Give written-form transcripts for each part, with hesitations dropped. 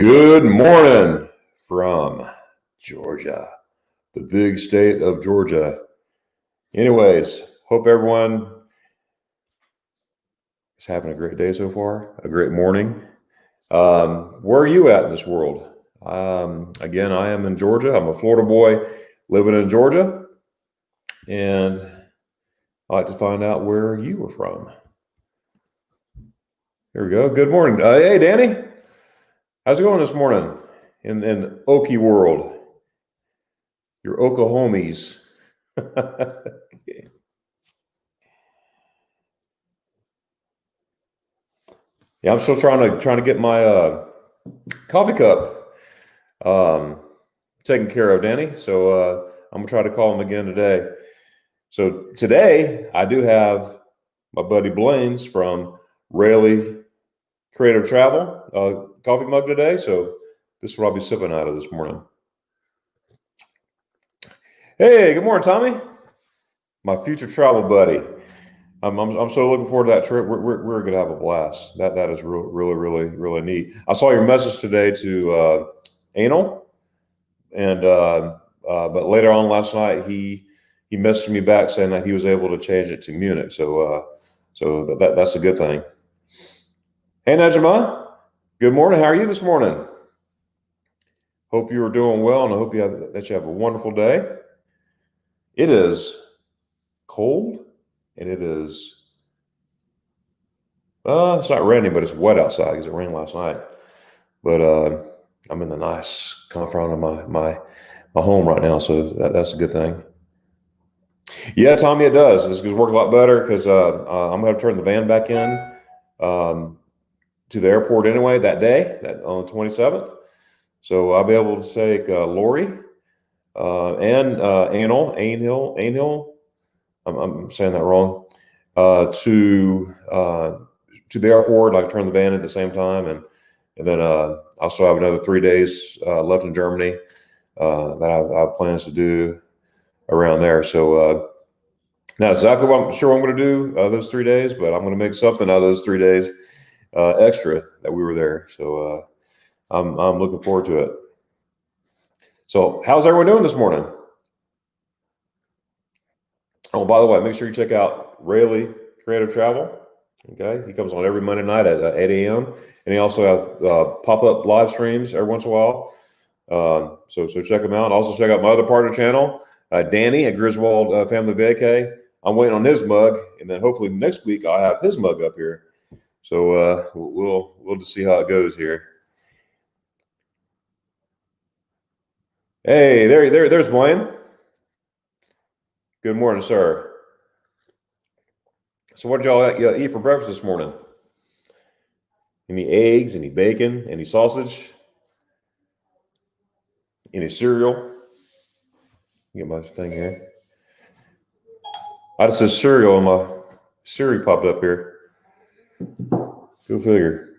Good morning from Georgia, the big state of Georgia. Anyways, hope everyone is having a great day so far, a great morning. Where are you at in this world? Again, I am in Georgia. I'm a Florida boy living in Georgia, and I'd like to find out where you were from. Here we go. Good morning. Hey, Danny. How's it going this morning in Okie world? Your Oklahomies. Yeah, I'm still trying to get my coffee cup taken care of, Danny. So I'm gonna try to call him again today. So today I do have my buddy Blaine's from Rayleigh Creative Travel coffee mug today. So this is what I'll be sipping out of this morning. Hey, good morning, Tommy. My future travel buddy. I'm so looking forward to that trip. We're gonna have a blast. That is really neat. I saw your message today to Anal, and but later on last night he messaged me back saying that he was able to change it to Munich. So that's a good thing. Hey Najma, good morning. How are you this morning? Hope you are doing well, and I hope you have a wonderful day. It is cold. And it is, it's not raining, but it's wet outside because it rained last night. But I'm in the nice confines of my home right now, so that's a good thing. Yeah, Tommy, it does. It's going to work a lot better because I'm going to turn the van back in to the airport anyway that day, on the 27th. So I'll be able to take Lori and Ainhill. I'm saying that wrong. To the airport, like turn the van at the same time, and then I also have another 3 days left in Germany that I have plans to do around there. So not exactly what I'm going to do those 3 days, but I'm going to make something out of those 3 days extra that we were there. So I'm looking forward to it. So how's everyone doing this morning? Oh, by the way, make sure you check out Rayleigh Creative Travel. Okay, he comes on every Monday night at 8 a.m. and he also has pop-up live streams every once in a while. So check him out. Also check out my other partner channel, Danny at Griswold Family Vacay. I'm waiting on his mug, and then hopefully next week I'll have his mug up here. So we'll just see how it goes here. Hey, there's Blaine. Good morning, sir. So what did y'all eat for breakfast this morning? Any eggs, any bacon, any sausage, any cereal? Get my thing here. I just said cereal and my Siri popped up here. Go figure.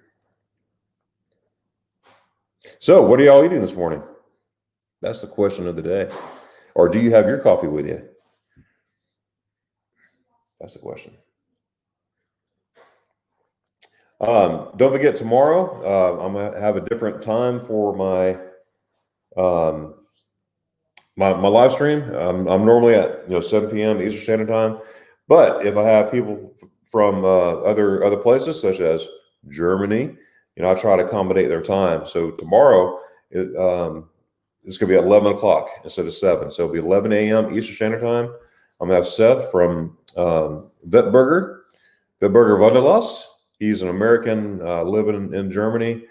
So what are y'all eating this morning? That's the question of the day. Or do you have your coffee with you? That's the question. Don't forget tomorrow. I'm gonna have a different time for my my live stream. I'm normally at 7 p.m. Eastern Standard Time, but if I have people from other places such as Germany, I try to accommodate their time. So tomorrow it's going to be at 11 o'clock instead of 7. So it'll be 11 a.m. Eastern Standard Time. I'm going to have Seth from Wettburger Wanderlust. He's an American living in Germany.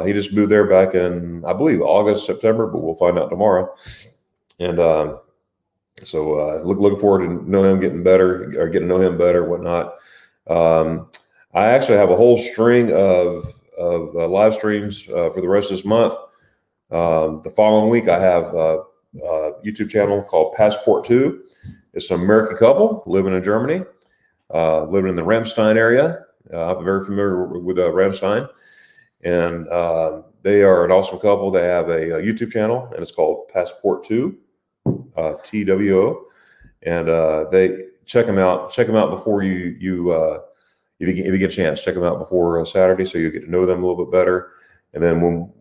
He just moved there back in, I believe, August, September, but we'll find out tomorrow. And so looking forward to getting to know him better, whatnot. I actually have a whole string of live streams for the rest of this month. The following week, I have a YouTube channel called Passport 2. It's an American couple living in Germany, living in the Ramstein area. I'm very familiar with Ramstein, and they are an awesome couple. They have a YouTube channel, and it's called Passport 2, TWO, and they check them out. Check them out before if you get a chance. Check them out before Saturday, so you get to know them a little bit better. And then when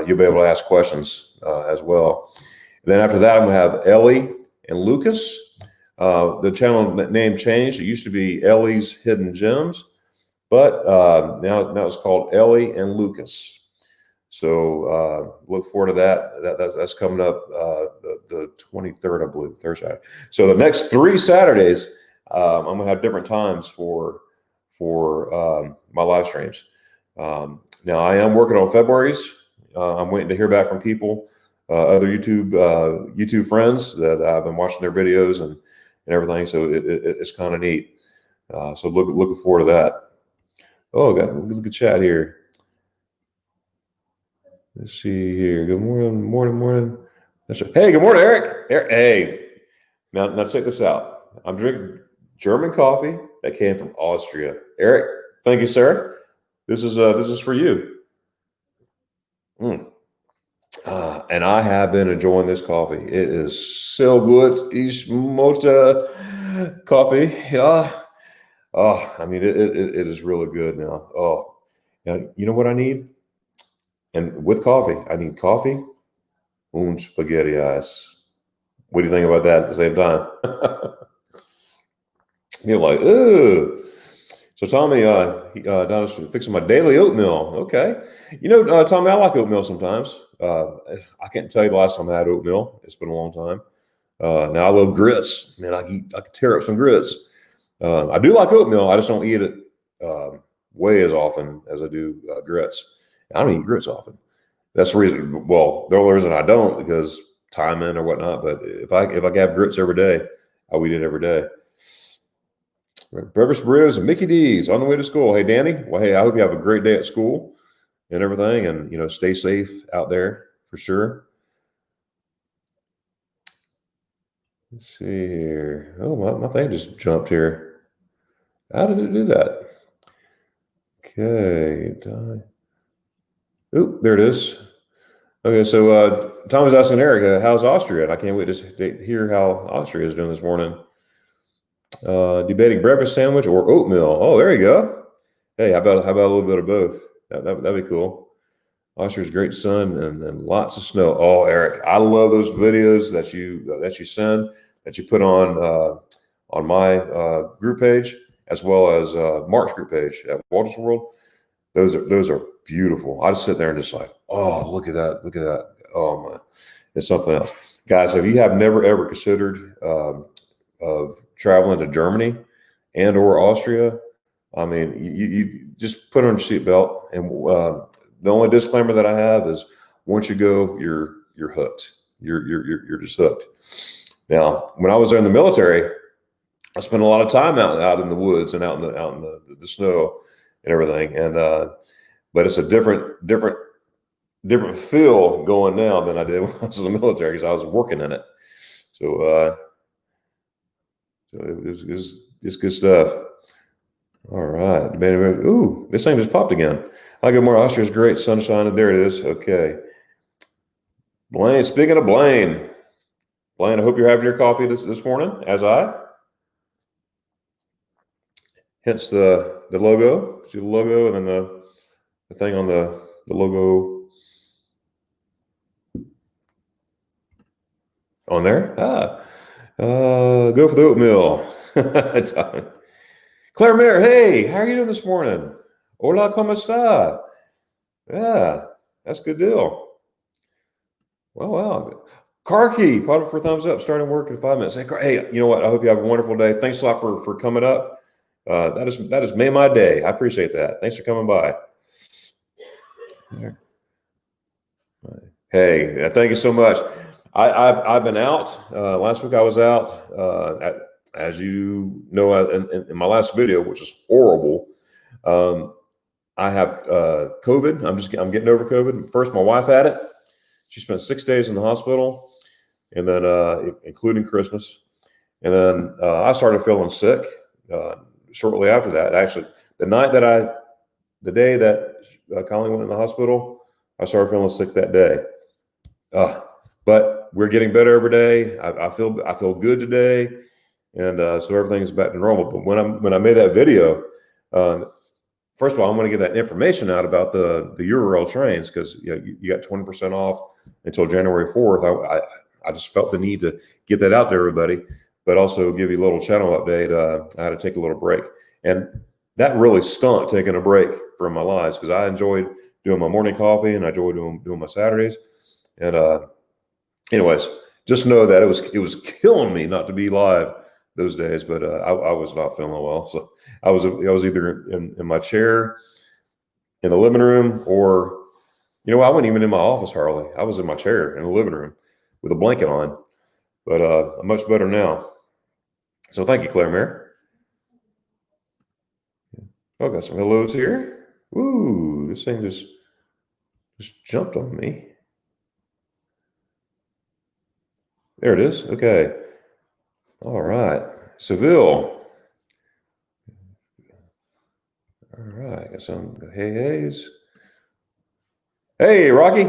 you'll be able to ask questions as well. And then after that, I'm going to have Ellie and Lucas. The channel name changed. It used to be Ellie's Hidden Gems, but now it's called Ellie and Lucas. So look forward to that. That's coming up the 23rd, I believe, Thursday. So the next 3 Saturdays, I'm going to have different times for my live streams. Now I am working on February's. I'm waiting to hear back from people, other YouTube friends that I've been watching their videos and everything. So it's kind of neat. So looking forward to that. Oh, got a good chat here. Let's see here. Good morning. Hey, good morning, Eric. Hey, now check this out. I'm drinking German coffee that came from Austria. Eric, thank you, sir. This is for you. And I have been enjoying this coffee. It is so good. Ich mochte coffee. Yeah. Oh, I mean, it is really good now. Oh, now, you know what I need? And with coffee, I need coffee and spaghetti ice. What do you think about that at the same time? You're like, ooh. So Tommy, Donna's fixing my daily oatmeal. Okay. You know, Tommy, I like oatmeal sometimes. I can't tell you the last time I had oatmeal. It's been a long time. Now I love grits. Man, I can tear up some grits. I do like oatmeal. I just don't eat it way as often as I do grits. I don't eat grits often. That's the reason. Well, the only reason I don't because timing or whatnot. But if I have grits every day, I would eat it every day. Breakfast burritos and Mickey D's on the way to school. Hey, Danny. Well, hey, I hope you have a great day at school and everything, and you know, stay safe out there for sure. Let's see here. Oh, my thing just jumped here. How did it do that? Okay. Oop, there it is. Okay, so Tom was asking Eric, how's Austria? And I can't wait to hear how Austria is doing this morning. Debating breakfast sandwich or oatmeal. Oh, there you go. Hey, how about a little bit of both? That'd be cool. Austria's great sun and lots of snow. Oh, Eric, I love those videos that you send, that you put on my group page as well as Mark's group page at Walter's World. Those are beautiful. I just sit there and just like, oh, look at that. Oh my, it's something else. Guys, if you have never ever considered of traveling to Germany and or Austria, I mean, you just put on your seatbelt. And the only disclaimer that I have is once you go, you're hooked. You're just hooked. Now, when I was there in the military, I spent a lot of time out in the woods and out in the snow and everything. And but it's a different feel going now than I did when I was in the military because I was working in it. So it's good stuff. All right. Ooh, this thing just popped again. Hi, good morning. Austria's great. Sunshine. And there it is. Okay. Blaine, speaking of Blaine, I hope you're having your coffee this morning, as I. Hence the logo. See the logo and then the thing on the logo on there. Go for the oatmeal. Claire Mayer, hey, how are you doing this morning? Hola, ¿cómo está? Yeah, that's a good deal. Well, wow. Karki, probably for thumbs up, starting work in 5 minutes. Hey, you know what? I hope you have a wonderful day. Thanks a lot for coming up. That has made my day. I appreciate that. Thanks for coming by. Hey, thank you so much. I've been out. Last week I was out. As you know, in my last video, which is horrible, I have COVID. I'm getting over COVID. First, my wife had it. She spent 6 days in the hospital, and then including Christmas. And then I started feeling sick shortly after that. Actually, the day that Colleen went in the hospital, I started feeling sick that day. But we're getting better every day. I feel good today. And so everything's back to normal. But when I made that video, first of all, I'm going to get that information out about the Eurail trains, because you got 20% off until January 4th. I just felt the need to get that out to everybody, but also give you a little channel update. I had to take a little break, and that really stunk, taking a break from my lives, because I enjoyed doing my morning coffee and I enjoyed doing my Saturdays. And anyways, just know that it was killing me not to be live those days, but I was not feeling well, so I was either in my chair in the living room, or I wasn't even in my office hardly. I was in my chair in the living room with a blanket on, but I'm much better now. So thank you, Claire Mare. Oh, got some hellos here. Ooh, this thing just jumped on me. There it is. Okay. All right. Seville. All right. Got some hey's. Hey, Rocky.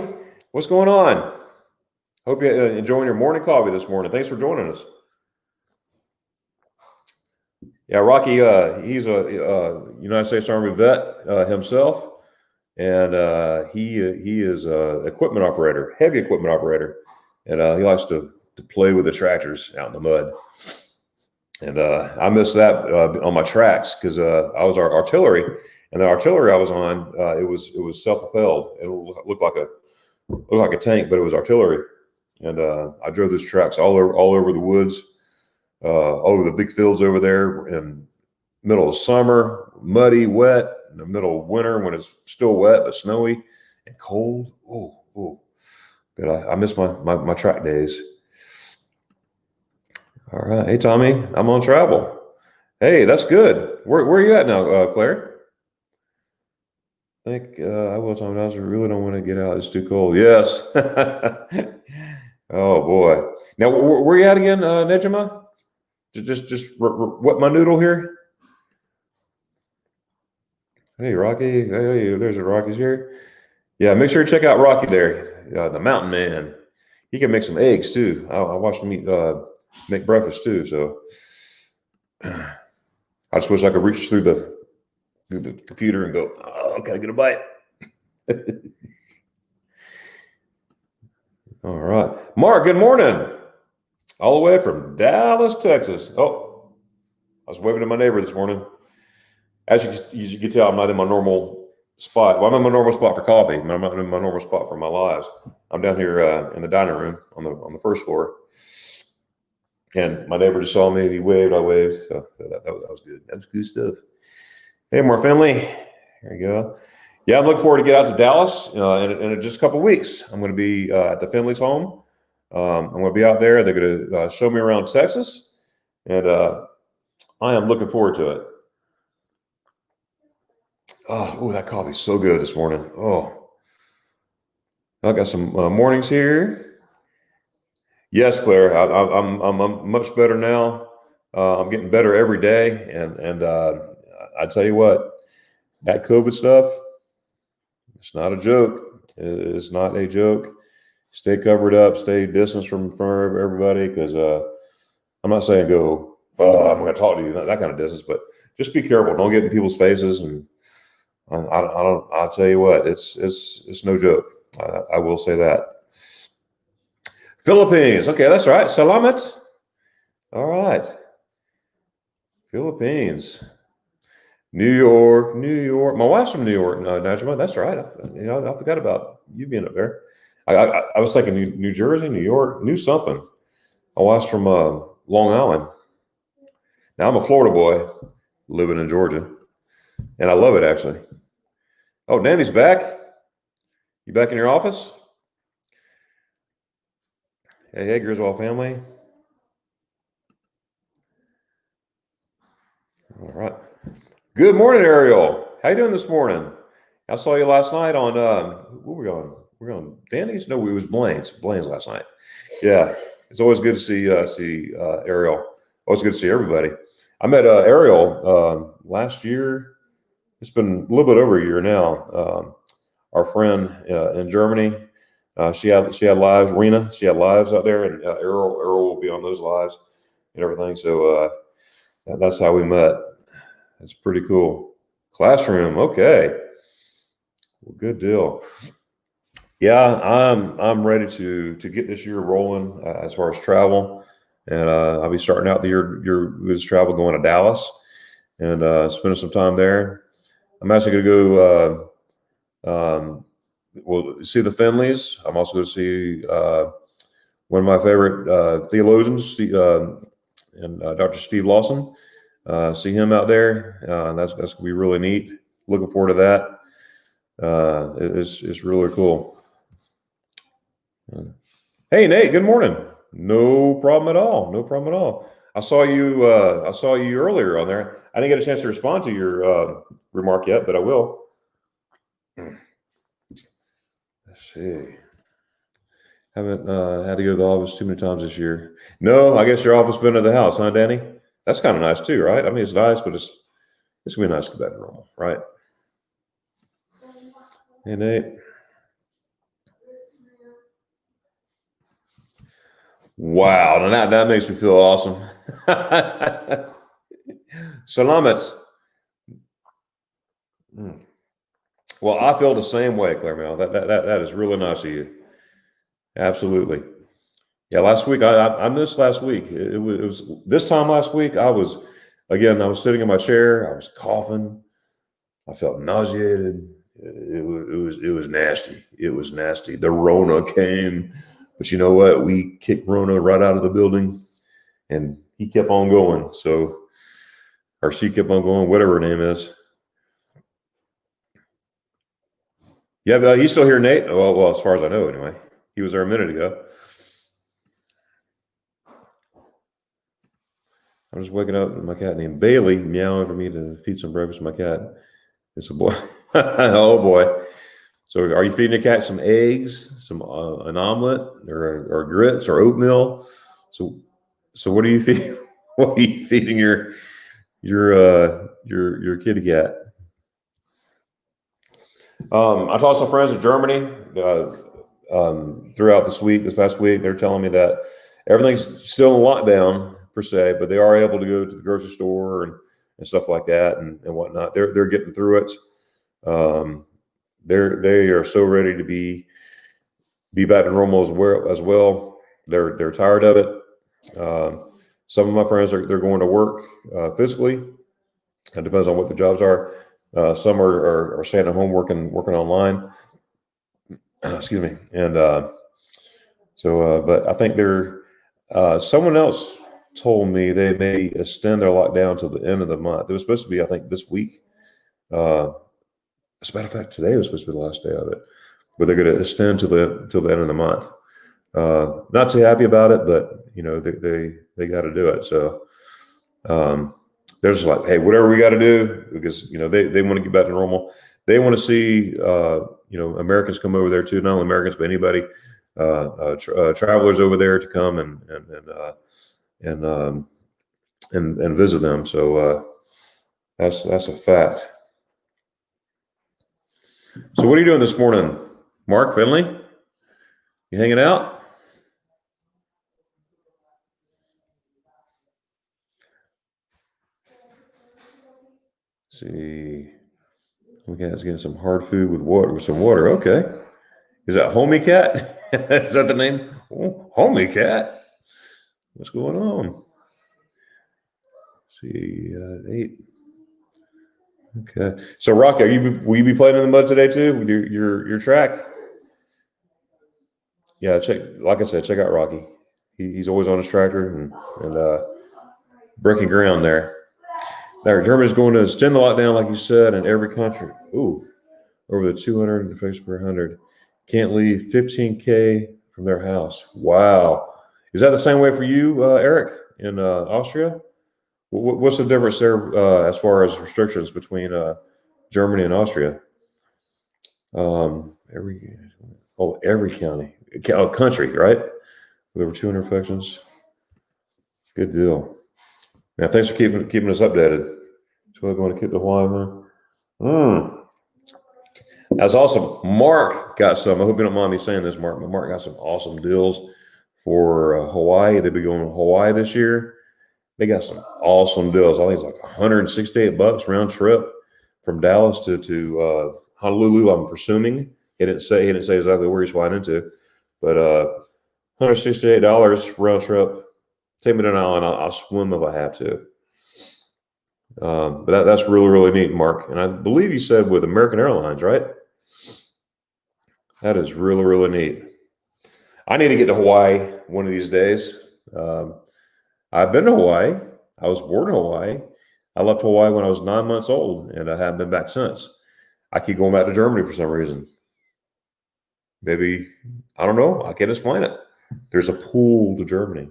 What's going on? Hope you're enjoying your morning coffee this morning. Thanks for joining us. Yeah, Rocky, he's a United States Army vet himself, and he is an equipment operator, heavy equipment operator, and he likes to play with the tractors out in the mud. And I missed that on my tracks, because I was our artillery, and the artillery I was on, it was self-propelled. It looked like a tank, but it was artillery. And I drove those tracks all over the woods, all over the big fields over there in middle of summer, muddy, wet, in the middle of winter when it's still wet but snowy and cold. Oh. But I miss my track days. All right. Hey, Tommy, I'm on travel. Hey, that's good. Where are you at now, Claire? I think I will, Tommy. I really don't want to get out. It's too cold. Yes. Oh, boy. Now, where are you at again, Nejima? Just what my noodle here? Hey, Rocky. Hey, there's a Rocky's here. Yeah, make sure you check out Rocky there, the mountain man. He can make some eggs, too. I watched him make breakfast, too. So I just wish I could reach through the computer and go, oh, can I get a bite? All right. Mark, good morning. All the way from Dallas, Texas. Oh, I was waving to my neighbor this morning. As you can tell, I'm not in my normal spot. Well, I'm in my normal spot for coffee, but I'm not in my normal spot for my lives. I'm down here in the dining room on the first floor. And my neighbor just saw me. He waved. I waved. So that was good. That was good stuff. Hey, more family. There you go. Yeah, I'm looking forward to get out to Dallas in just a couple of weeks. I'm going to be at the Finley's home. I'm going to be out there. They're going to show me around Texas, and I am looking forward to it. Oh, that coffee's so good this morning. Oh, I got some mornings here. Yes, Claire, I'm much better now. I'm getting better every day, and I tell you what, that COVID stuff, it's not a joke. It's not a joke. Stay covered up, stay distance from everybody, because I'm not saying go, I'm going to talk to you, that kind of distance, but just be careful. Don't get in people's faces. And I'll tell you what, it's no joke. I will say that. Philippines. Okay, that's right. Salamat. All right. Philippines. New York. My wife's from New York, Najma. That's right. I forgot about you being up there. I was thinking New Jersey, New York, knew something. My wife's from Long Island. Now I'm a Florida boy living in Georgia, and I love it, actually. Oh, Danny's back. You back in your office? Hey, Griswold family. All right. Good morning, Ariel. How you doing this morning? I saw you last night on where we going? We're going Danny's? No, it was Blaine's last night. Yeah, it's always good to see Ariel. Always good to see everybody. I met Ariel last year. It's been a little bit over a year now. Our friend in Germany, she had lives. Rena, she had lives out there, and Ariel will be on those lives and everything. So that's how we met. That's pretty cool. Classroom. Okay. Well, good deal. Yeah, I'm ready to get this year rolling as far as travel, and I'll be starting out the year with this travel going to Dallas and spending some time there. I'm actually going to go well see the Finleys. I'm also going to see one of my favorite theologians, and Dr. Steve Lawson. See him out there. That's going to be really neat. Looking forward to that. It's really cool. Hey Nate, good morning. No problem at all. No problem at all. I saw you. I saw you earlier on there. I didn't get a chance to respond to your remark yet, but I will. Let's see. Haven't had to go to the office too many times this year. No, I guess your office been at the house, huh, Danny? That's kind of nice too, right? I mean, it's nice, but it's gonna be nice to go back to normal, right? Hey Nate. Wow, and that makes me feel awesome. Salamets. Well, I feel the same way, Claire Mel. That is really nice of you. Absolutely. Yeah, last week I missed last week. It was this time last week. I was sitting in my chair. I was coughing. I felt nauseated. It was nasty. It was nasty. The Rona came. But you know what? We kicked Rona right out of the building, and he kept on going. So, or she kept on going, whatever her name is. Yeah, but he's still here, Nate. Well, as far as I know, anyway. He was there a minute ago. I'm just waking up with my cat named Bailey meowing for me to feed some breakfast to my cat. It's a boy. Oh, boy. So are you feeding the cat some eggs, some an omelet, or grits, or oatmeal? So what are you feeding? What are you feeding your kitty cat? I talked to some friends in Germany throughout this past week. They're telling me that everything's still in lockdown per se, but they are able to go to the grocery store and stuff like that and whatnot. They're getting through it. They are so ready to be back to normal as well. They're tired of it. Some of my friends they're going to work physically. It depends on what the jobs are. Some are staying at home working online. Excuse me. And but I think someone else told me they may extend their lockdown till the end of the month. It was supposed to be, I think, this week. As a matter of fact, today was supposed to be the last day of it, but they're going to extend till the end of the month. Not too happy about it, but they got to do it. So they're just like, hey, whatever we got to do, because they want to get back to normal. They want to see Americans come over there too, not only Americans but anybody, travelers over there to come and visit them. So that's a fact. So what are you doing this morning, Mark Finley? You hanging out? Let's see, we guys getting some hard food with some water. Okay, is that Homie Cat? Is that the name? Oh, Homie Cat. What's going on? Let's see, 8. Okay, so Rocky, will you be playing in the mud today too with your track? Yeah, like I said, check out Rocky. He's always on his tractor and breaking ground there. There, Germany's going to extend the lockdown, like you said, in every country. Ooh, over the 200 infections per 100. Can't leave 15K from their house. Wow. Is that the same way for you, Eric, in Austria? What's the difference there as far as restrictions between Germany and Austria? Every country, right? With over 200 infections. Good deal. Now, thanks for keeping us updated. So we're going to keep the Hawaii. That's awesome. Mark got some. I hope you don't mind me saying this, Mark, but Mark got some awesome deals for Hawaii. They'll be going to Hawaii this year. They got some awesome deals. I think it's like $168 round trip from Dallas to Honolulu. I'm presuming he didn't say exactly where he's flying into, but $168 round trip. Take me to an island. I'll swim if I have to. But that's really, really neat, Mark. And I believe you said with American Airlines, right? That is really, really neat. I need to get to Hawaii one of these days. I've been to Hawaii. I was born in Hawaii. I left Hawaii when I was 9 months old, and I haven't been back since. I keep going back to Germany for some reason. Maybe, I don't know. I can't explain it. There's a pull to Germany.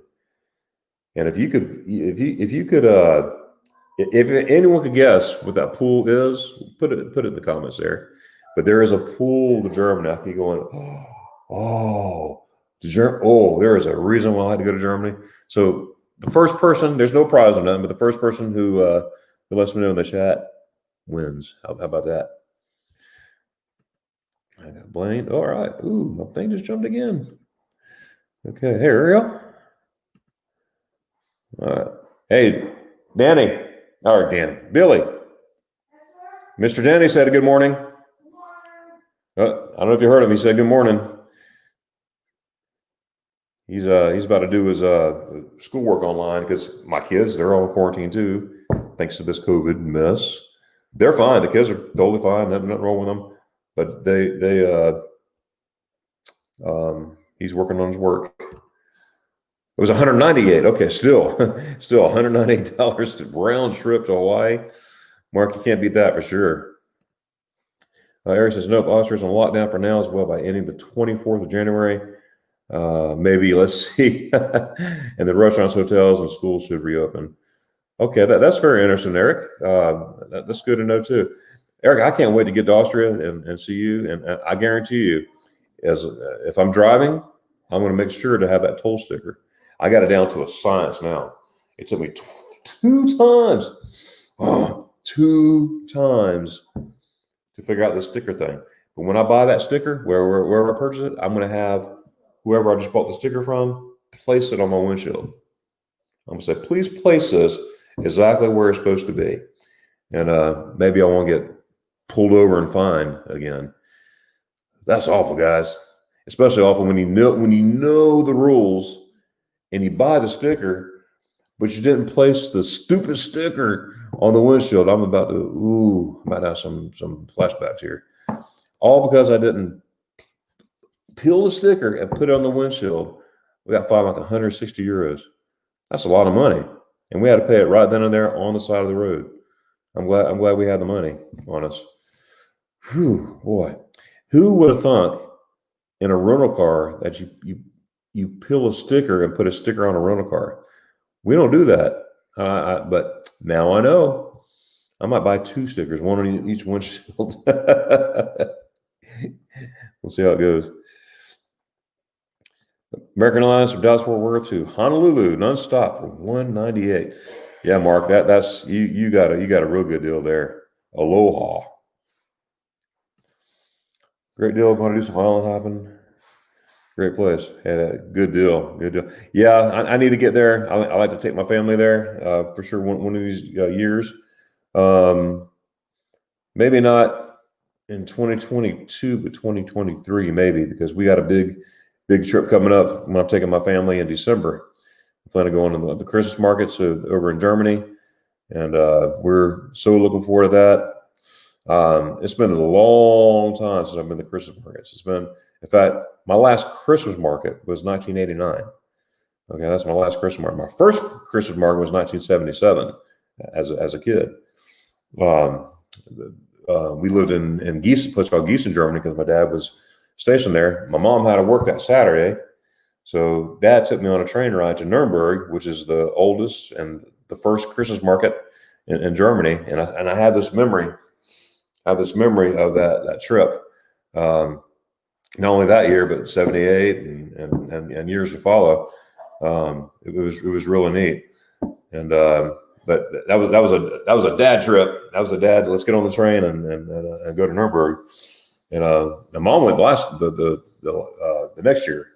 And if anyone could guess what that pool is, put it in the comments there. But there is a pool to Germany. I keep going, there is a reason why I had to go to Germany. So the first person, there's no prize on them, but the first person who lets me know in the chat wins. How about that? I got blamed. All right. Ooh, my thing just jumped again. Okay. Hey, Ariel. All right. Hey, Danny. Or Danny. Billy. Mr. Danny said good morning. I don't know if you heard him. He said good morning. He's about to do his schoolwork online because my kids, they're all in quarantine too, thanks to this COVID mess. They're fine. The kids are totally fine. Nothing wrong with them. But he's working on his work. It was $198. Okay, still $198 round trip to Hawaii. Mark, you can't beat that for sure. Eric says, nope, Austria's on lockdown for now as well by ending the 24th of January. Maybe, let's see. And the restaurants, hotels, and schools should reopen. Okay, that's very interesting, Eric. That's good to know too. Eric, I can't wait to get to Austria and see you. And I guarantee you, if I'm driving, I'm going to make sure to have that toll sticker. I got it down to a science now. It took me two times to figure out this sticker thing. But when I buy that sticker, wherever I purchase it, I'm going to have whoever I just bought the sticker from place it on my windshield. I'm going to say, please place this exactly where it's supposed to be. And maybe I won't get pulled over and fined again. That's awful, guys. Especially awful when you know the rules and you buy the sticker, but you didn't place the stupid sticker on the windshield. I'm about to have some flashbacks here. All because I didn't peel the sticker and put it on the windshield. We got fined like 160 euros. That's a lot of money. And we had to pay it right then and there on the side of the road. I'm glad we had the money on us. Whew, boy. Who would have thought in a rental car that you peel a sticker and put a sticker on a rental car? We don't do that. But now I know. I might buy 2 stickers, one on each windshield. We'll see how it goes. American Airlines from Dallas Fort Worth to Honolulu nonstop for $198. Yeah, Mark, that's you got a real good deal there. Aloha. Great deal. Going to do some island hopping. Great place. Yeah, good deal. Yeah, I need to get there. I like to take my family there for sure. One of these years. Maybe not in 2022, but 2023 maybe, because we got a big trip coming up when I'm taking my family in December. I plan to go on the Christmas markets over in Germany, and we're so looking forward to that. It's been a long time since I've been to Christmas markets. In fact, my last Christmas market was 1989. Okay, that's my last Christmas market. My first Christmas market was 1977 as a kid. We lived in Gießen, a place called Gießen, Germany, because my dad was stationed there. My mom had to work that Saturday. So Dad took me on a train ride to Nuremberg, which is the oldest and the first Christmas market in Germany. And I had this memory. Of that trip. Not only that year, but 78 and years to follow. It was really neat. And but that was a dad trip. That was a dad. Let's get on the train and go to Nuremberg. And my mom went the next year.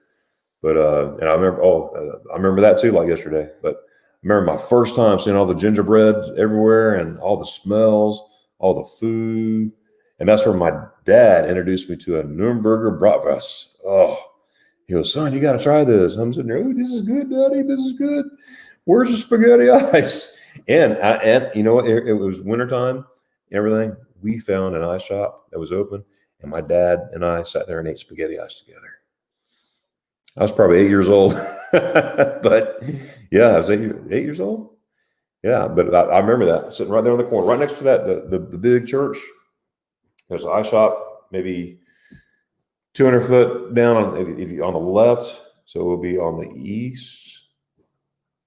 But and I remember that too, like yesterday. But I remember my first time seeing all the gingerbread everywhere and all the smells. all the food. And that's where my dad introduced me to a Nürnberger Bratwurst. Oh, he goes, son, you got to try this. I'm sitting there, oh, this is good, Daddy. This is good. Where's the spaghetti ice? And you know what? It was wintertime, everything. We found an ice shop that was open, and my dad and I sat there and ate spaghetti ice together. I was probably 8 years old, but yeah, I was 8 years old. Yeah, but I remember that sitting right there on the corner, right next to that the big church. There's an ice shop, maybe 200 foot down if you on the left, so it will be on the east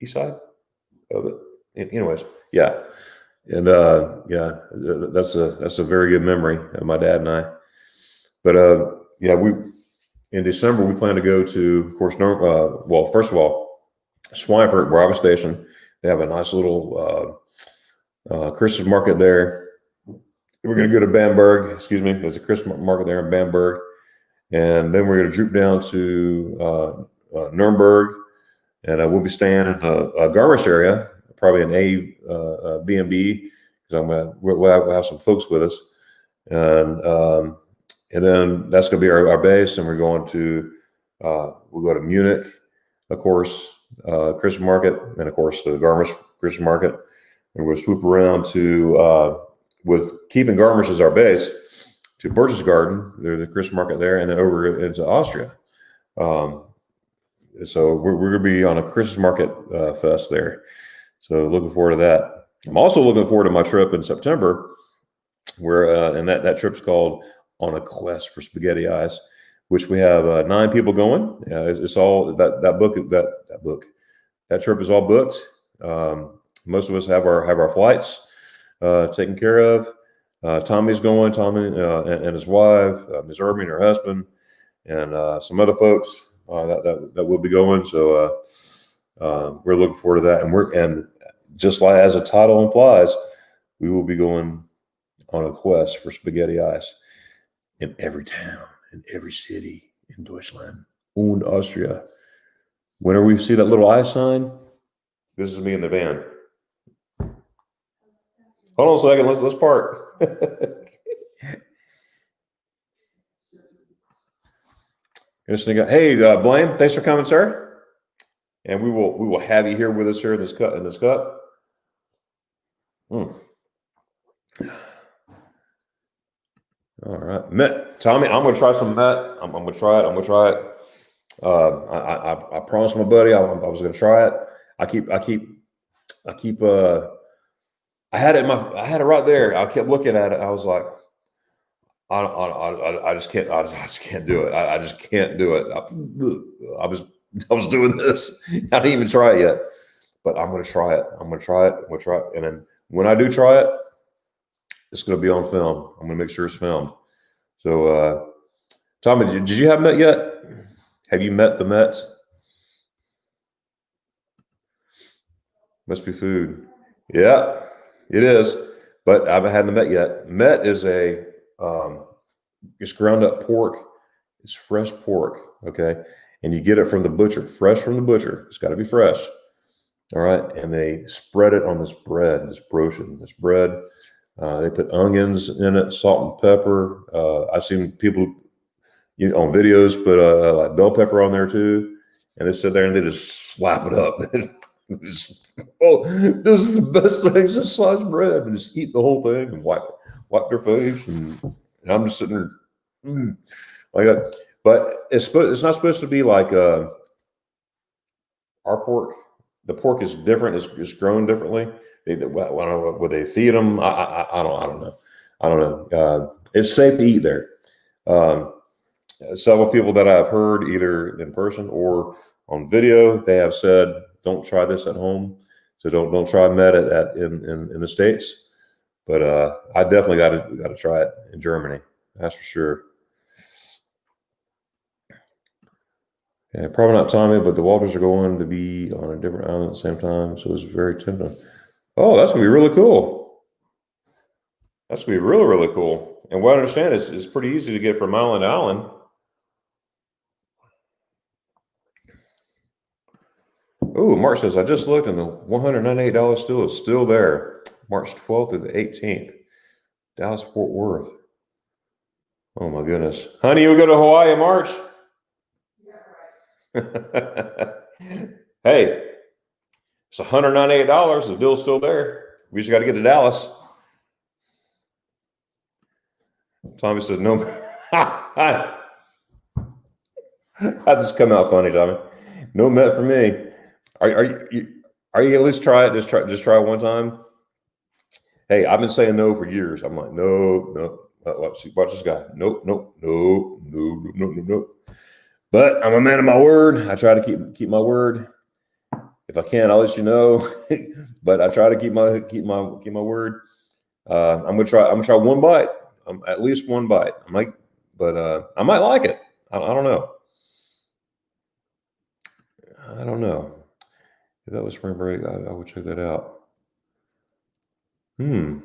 side of it. Anyways, yeah, and yeah, that's a very good memory of my dad and I. But yeah, we in December we plan to go to, of course, well, first of all, Schweinfurt, where I was stationed, they have a nice little Christmas market there. We're going to go to Bamberg. Excuse me, there's a Christmas market there in Bamberg. And then we're going to droop down to Nuremberg, and we'll be staying in the Garmisch area, probably an B&B, because we'll have some folks with us, and then that's going to be our base, and we're going to we'll go to Munich, of course, Christmas market, and of course the Garmisch Christmas market, and we'll swoop around to with keeping Garmisch as our base, to Berchtesgaden, there's the Christmas market there, and then over into Austria. So we're going to be on a Christmas market fest there. So looking forward to that. I'm also looking forward to my trip in September, where and that trip's called On a Quest for Spaghetti Ice, which we have 9 people going. It's all that trip is all booked. Most of us have our flights taken care of. Tommy's going, Tommy and his wife, Ms. Irby and her husband, and some other folks that will be going. So we're looking forward to that. And just like as the title implies, we will be going on a quest for spaghetti ice in every town, in every city in Deutschland and Austria. Whenever we see that little ice sign, this is me in the van. Hold on a second. Let's park. Hey, Blaine, thanks for coming, sir. And we will have you here with us here in this cup. All right, Met, Tommy, I'm gonna try some Met. I'm gonna try it. I promised my buddy I was gonna try it. I had it right there. I kept looking at it. I was like, I just can't do it. I just can't do it. I was doing this. I didn't even try it yet, but I'm going to try it. And then when I do try it, it's going to be on film. I'm going to make sure it's filmed. So, Tommy, did you have Met yet? Have you met the Mets? Must be food. Yeah, it is. But I haven't had the Met yet. Met is it's ground up pork. It's fresh pork, okay? And you get it from the butcher, fresh from the butcher. It's got to be fresh, all right? And they spread it on this bread, this bread. They put onions in it, salt and pepper. I've seen people on videos put like bell pepper on there too. And they sit there and they just slap it up. Oh, this is the best thing since sliced bread. And just eat the whole thing and wipe their face. And I'm just sitting there like that. But it's not supposed to be like our pork. The pork is different. It's grown differently. I don't know. Would they feed them? I don't know. It's safe to eat there. Several people that I've heard either in person or on video, they have said, "Don't try this at home." So don't try Met in the States. But I definitely got to try it in Germany. That's for sure. Yeah, probably not Tommy, but the Walters are going to be on a different island at the same time, so it's very tempting. Oh, that's gonna be really cool. That's gonna be really, really cool. And what I understand is it's pretty easy to get from island to island. Oh, Mark says, I just looked and the $198 still is still there. March 12th through the 18th. Dallas, Fort Worth. Oh my goodness. Honey, you go to Hawaii in March? Hey, it's $198. The deal's still there. We just got to get to Dallas. Tommy says no. I just come out funny, Tommy. No Met for me. Are you at least try it? Just try it one time. Hey, I've been saying no for years. I'm like, no. Watch this guy. Nope. But I'm a man of my word. I try to keep my word. If I can, I'll let you know. But I try to keep my word. I'm gonna try one bite. At least one bite. I might like it. I don't know. I don't know. If that was spring break, I would check that out. I'm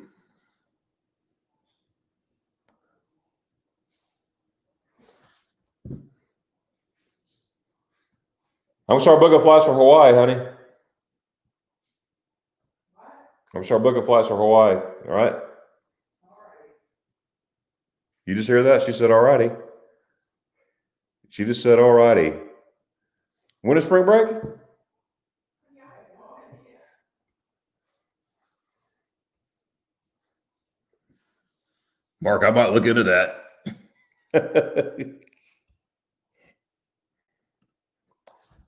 gonna start booking flights for Hawaii, honey. I'm gonna start booking flights for Hawaii. All right. You just hear that? She said, "All righty." She just said, "All righty." When is spring break? Mark, I might look into that.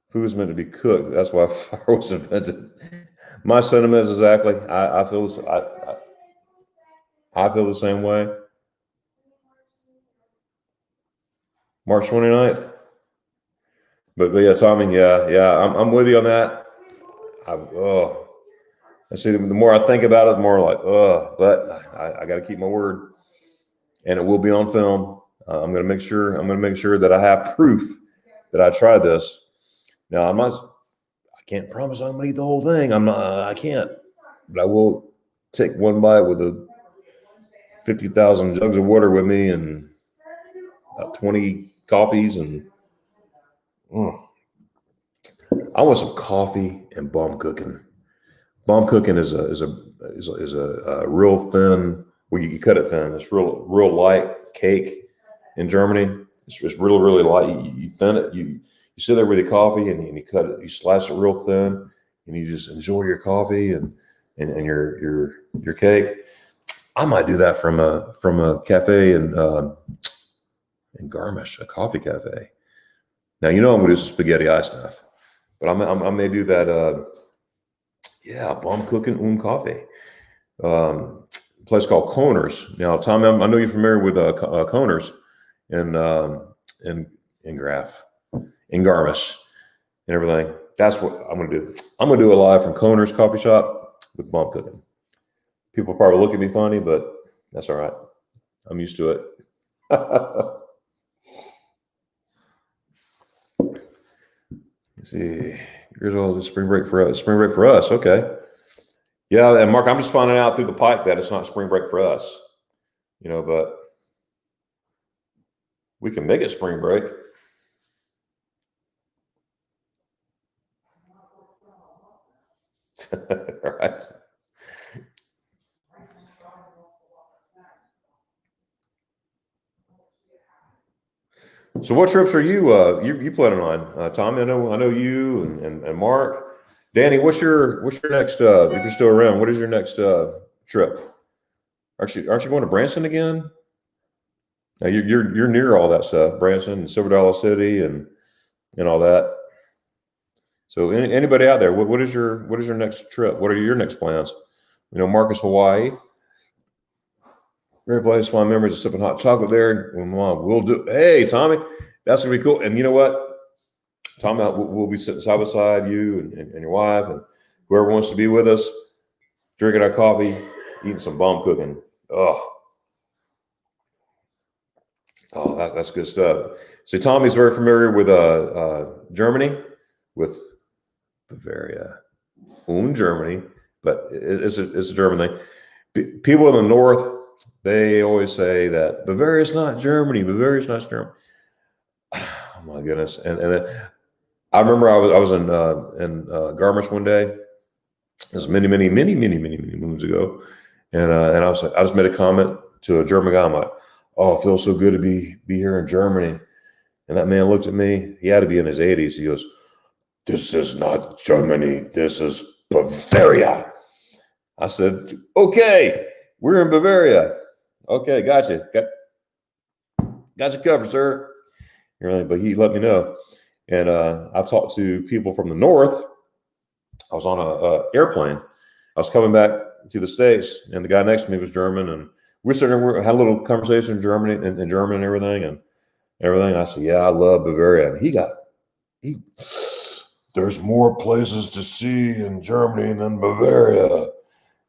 Food is meant to be cooked. That's why fire was invented. My sentiment is exactly. I feel the same way. March 29th. But yeah, Tommy, yeah, I'm with you on that. I see. The more I think about it, the more like, but I got to keep my word, and it will be on film. I'm going to make sure that I have proof that I tried this. Now I can't promise I'm going to eat the whole thing. I can't, but I will take one bite with a 50,000 jugs of water with me and about 20 coffees and. I want some coffee and bomb cooking. Bomb cooking is a real thin. Well, you cut it thin. It's real light cake in Germany. It's really light. You thin it. You sit there with your coffee and you cut it. You slice it real thin, and you just enjoy your coffee and your cake. I might do that from a cafe in Garmisch, a coffee cafe. Now I'm gonna do some spaghetti eye stuff, but I may do that. Bomb cooking and coffee. A place called Coners. Now, Tom, I know you're familiar with Coners in Graf, in Garmisch, and everything. That's what I'm gonna do. I'm gonna do a live from Coners Coffee Shop with bomb cooking. People probably look at me funny, but that's all right. I'm used to it. Let's see, here's all the spring break for us. Spring break for us, okay. Yeah, and Mark, I'm just finding out through the pipe that it's not spring break for us, but we can make it spring break. All right. So what trips are you planning on, Tommy? I know you and Mark, Danny. What's your next? If you're still around, what is your next trip? Aren't you going to Branson again? Now you're near all that stuff, Branson and Silver Dollar City and all that. So anybody out there, what is your next trip? What are your next plans? Marcus, Hawaii. Great place, fond memories of sipping hot chocolate there. Mom, we'll do. Hey, Tommy, that's gonna be cool. And you know what, Tommy, we'll be sitting side by side, you and your wife and whoever wants to be with us, drinking our coffee, eating some bomb cooking. That's good stuff. See, Tommy's very familiar with Germany, with Bavaria, Germany, but it's a German thing. People in the north, they always say that Bavaria's not Germany. Bavaria's not Germany. Oh my goodness! And then I remember I was in Garmisch one day. It was many moons ago, and I was like, I just made a comment. to a German guy. I'm like, oh, it feels so good to be here in Germany. And that man looked at me. He had to be in his 80s. He goes, this is not Germany. This is Bavaria. I said, okay, we're in Bavaria. Okay, gotcha. Got you covered, sir. But he let me know. And I've talked to people from the north. I was on a airplane. I was coming back to the States, and the guy next to me was German, and we had a little conversation in Germany in German and everything. I said, yeah, I love Bavaria. And there's more places to see in Germany than Bavaria.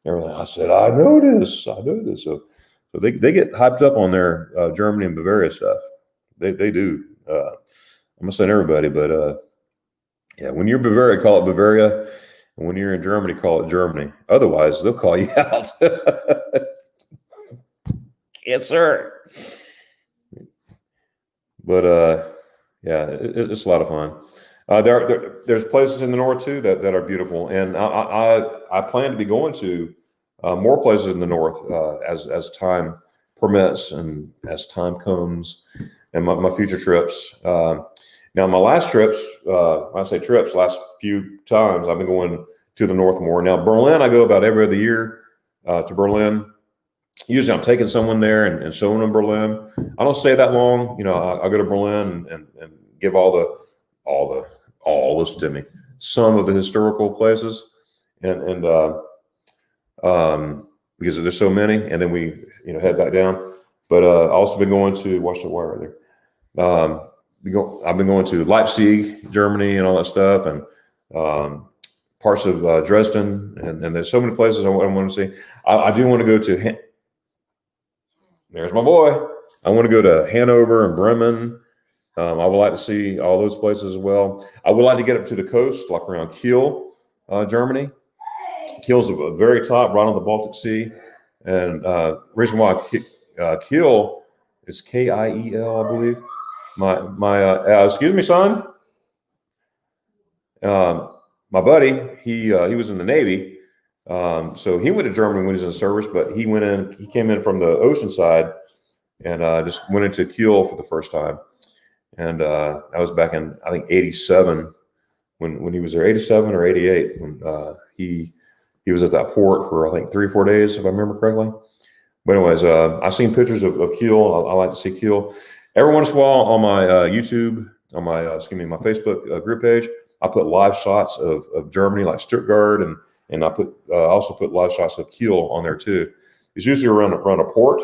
Everything. I said, I know this. So they get hyped up on their Germany and Bavaria stuff. They do. I'm not saying everybody, but yeah, when you're in Bavaria, call it Bavaria. And when you're in Germany, call it Germany. Otherwise, they'll call you out. Yes, sir. But yeah, it's a lot of fun. There's places in the north too that are beautiful, and I plan to be going to more places in the north as time permits and as time comes, and my future trips. Now, my last trips, when I say trips, last few times I've been going to the north more. Now, Berlin, I go about every other year to Berlin. Usually I'm taking someone there and showing them Berlin. I don't stay that long. I go to Berlin and give listen to me, some of the historical places and because there's so many, and then we, head back down. But I've also been going to, watch the wire right there. I've been going to Leipzig, Germany, and all that stuff, and parts of Dresden, and there's so many places I want to see. I do want to go to. There's my boy. I want to go to Hanover and Bremen. I would like to see all those places as well. I would like to get up to the coast, like around Kiel, Germany. Kiel's at the very top, right on the Baltic Sea, and reason why Kiel is Kiel, I believe. My excuse me, son. My buddy, he was in the Navy, so he went to Germany when he was in the service. But he came in from the ocean side, and just went into Kiel for the first time. And that was back in, I think, '87 when he was there, '87 or '88 when he was at that port for, I think, 3 or 4 days, if I remember correctly. But anyways, I've seen pictures of Kiel. I like to see Kiel. Every once in a while on my YouTube, on my my Facebook group page, I put live shots of Germany, like Stuttgart, and I also put live shots of Kiel on there too. It's usually around a port,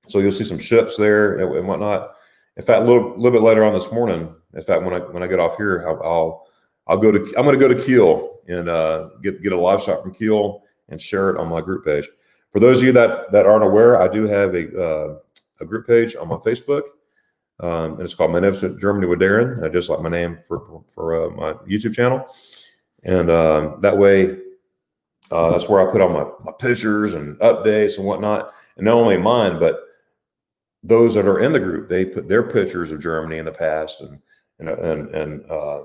so you'll see some ships there and whatnot. In fact, a little bit later on this morning, in fact, when I get off here, I'm going to go to Kiel and get a live shot from Kiel and share it on my group page. For those of you that aren't aware, I do have a group page on my Facebook, and it's called Magnificent Germany with Darion, just like my name for my YouTube channel. And that way, that's where I put all my pictures and updates and whatnot. And not only mine, but those that are in the group, they put their pictures of Germany in the past and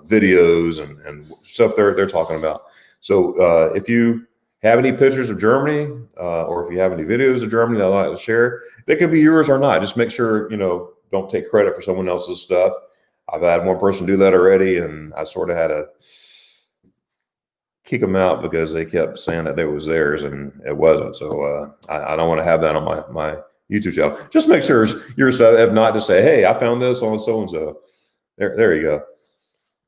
videos and stuff they're talking about. So if you have any pictures of Germany, or if you have any videos of Germany that I'd like to share, they could be yours or not. Just make sure, don't take credit for someone else's stuff. I've had one person do that already, and I sort of had to kick them out because they kept saying that it was theirs and it wasn't. So I don't want to have that on my YouTube channel. Just make sure it's your stuff. If not, just say, hey, I found this on so-and-so. There you go.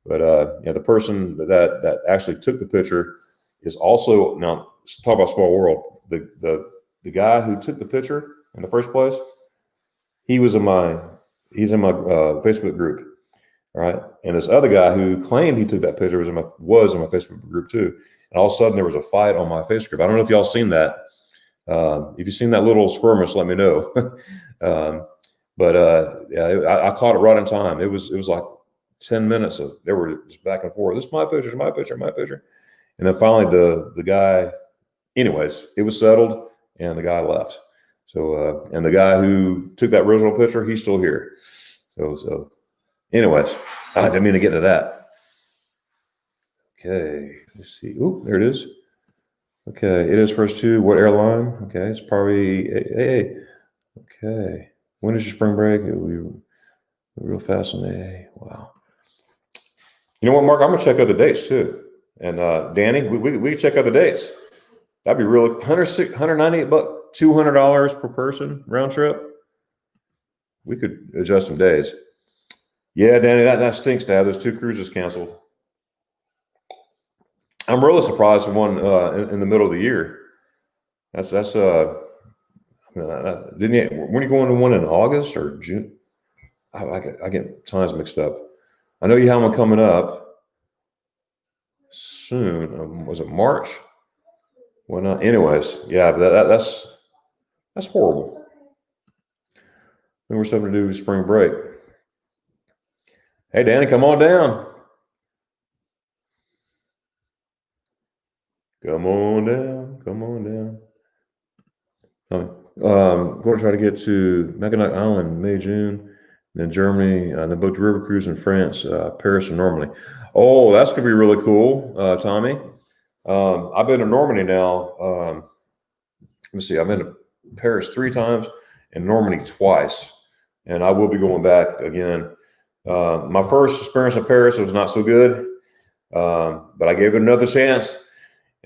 But the person that actually took the picture is also, now let's talk about small world. The guy who took the picture in the first place, he's in my Facebook group. All right. And this other guy who claimed he took that picture was in my Facebook group too. And all of a sudden there was a fight on my Facebook group. I don't know if y'all seen that. If you've seen that little skirmish, let me know. Yeah, I caught it right in time. It was like 10 minutes of, they were just back and forth. This is my picture, my picture, my picture. And then finally the guy, anyways, it was settled and the guy left. So, and the guy who took that original picture, he's still here. So anyways, I didn't mean to get to that. Okay, let's see. Oh, there it is. Okay, it is first to what airline? Okay, it's probably AA. Okay. When is your spring break? It'll be real fast in May. Wow. You know what, Mark? I'm gonna check other dates too. And Danny, we can check other dates. That'd be real. 198 bucks, $200 per person round trip. We could adjust some days. Yeah, Danny, that stinks to have those 2 cruises canceled. I'm really surprised for one in the middle of the year. That's didn't you? Weren't you going to one in August or June? I get times mixed up. I know you have one coming up soon. Was it March? Well, not. Anyways, yeah, but that's horrible. Then we're something to do with spring break. Hey, Danny, come on down. Come on down. Come on down. Going to try to get to Mackinac Island May, June, then Germany, and then book the river cruise in France, Paris, and Normandy. Oh, that's going to be really cool, Tommy. I've been to Normandy now. Let me see. I've been to Paris 3 times and Normandy twice, and I will be going back again. My first experience in Paris was not so good, but I gave it another chance.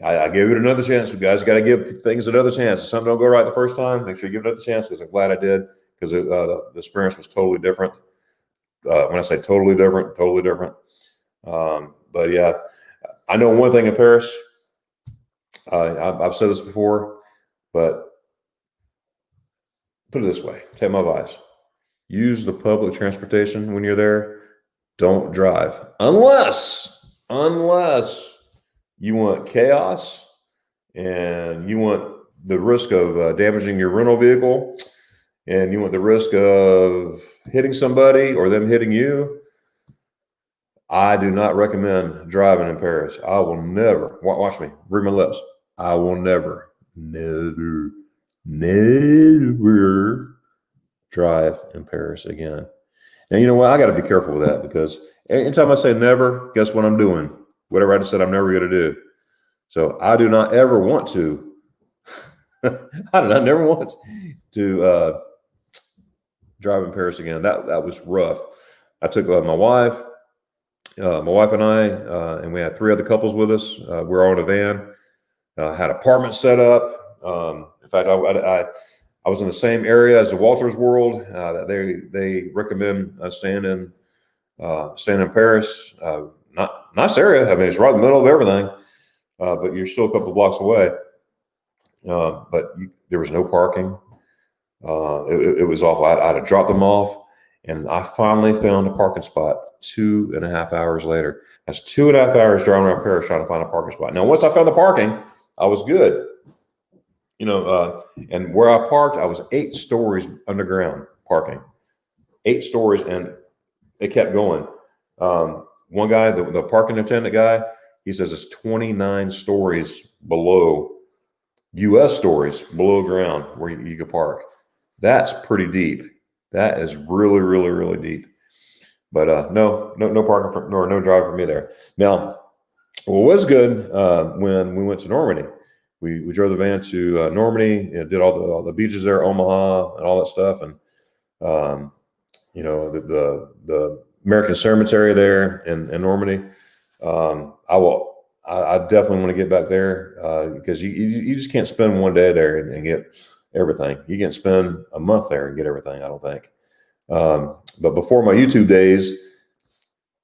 I gave it another chance. You guys got to give things another chance. If something don't go right the first time, make sure you give it another chance, because I'm glad I did, because the experience was totally different. When I say totally different, totally different. But yeah, I know one thing in Paris. I've said this before, but put it this way, take my advice. Use the public transportation when you're there. Don't drive unless you want chaos and you want the risk of damaging your rental vehicle, and you want the risk of hitting somebody or them hitting you. I do not recommend driving in Paris. I will never, watch me, read my lips. I will never drive in Paris again. And you know what? I got to be careful with that, because anytime I say never, guess what I'm doing? Whatever I just said I'm never going to do. So I do not ever want to. Never want to drive in Paris again. That was rough. I took my wife and I, and we had 3 other couples with us. We're all in a van. Had apartments set up. In fact, I was in the same area as the Walters World. They recommend staying in Paris. Nice area. I mean, it's right in the middle of everything, but you're still a couple of blocks away. There was no parking. It was awful. I had to drop them off, and I finally found a parking spot 2.5 hours later. That's 2.5 hours driving around Paris trying to find a parking spot. Now, once I found the parking, I was good. And where I parked, I was 8 stories underground parking, 8 stories, and it kept going. One guy, the parking attendant guy, he says it's 29 stories below, U.S. stories below ground where you could park. That's pretty deep. That is really, really, really deep. But no parking nor no drive for me there. Now, what was good when we went to Normandy, we drove the van to Normandy, did all the beaches there, Omaha, and all that stuff, and the American Cemetery there in Normandy. I definitely want to get back there, because you just can't spend one day there and get everything. You can't spend a month there and get everything, I don't think. But before my YouTube days, a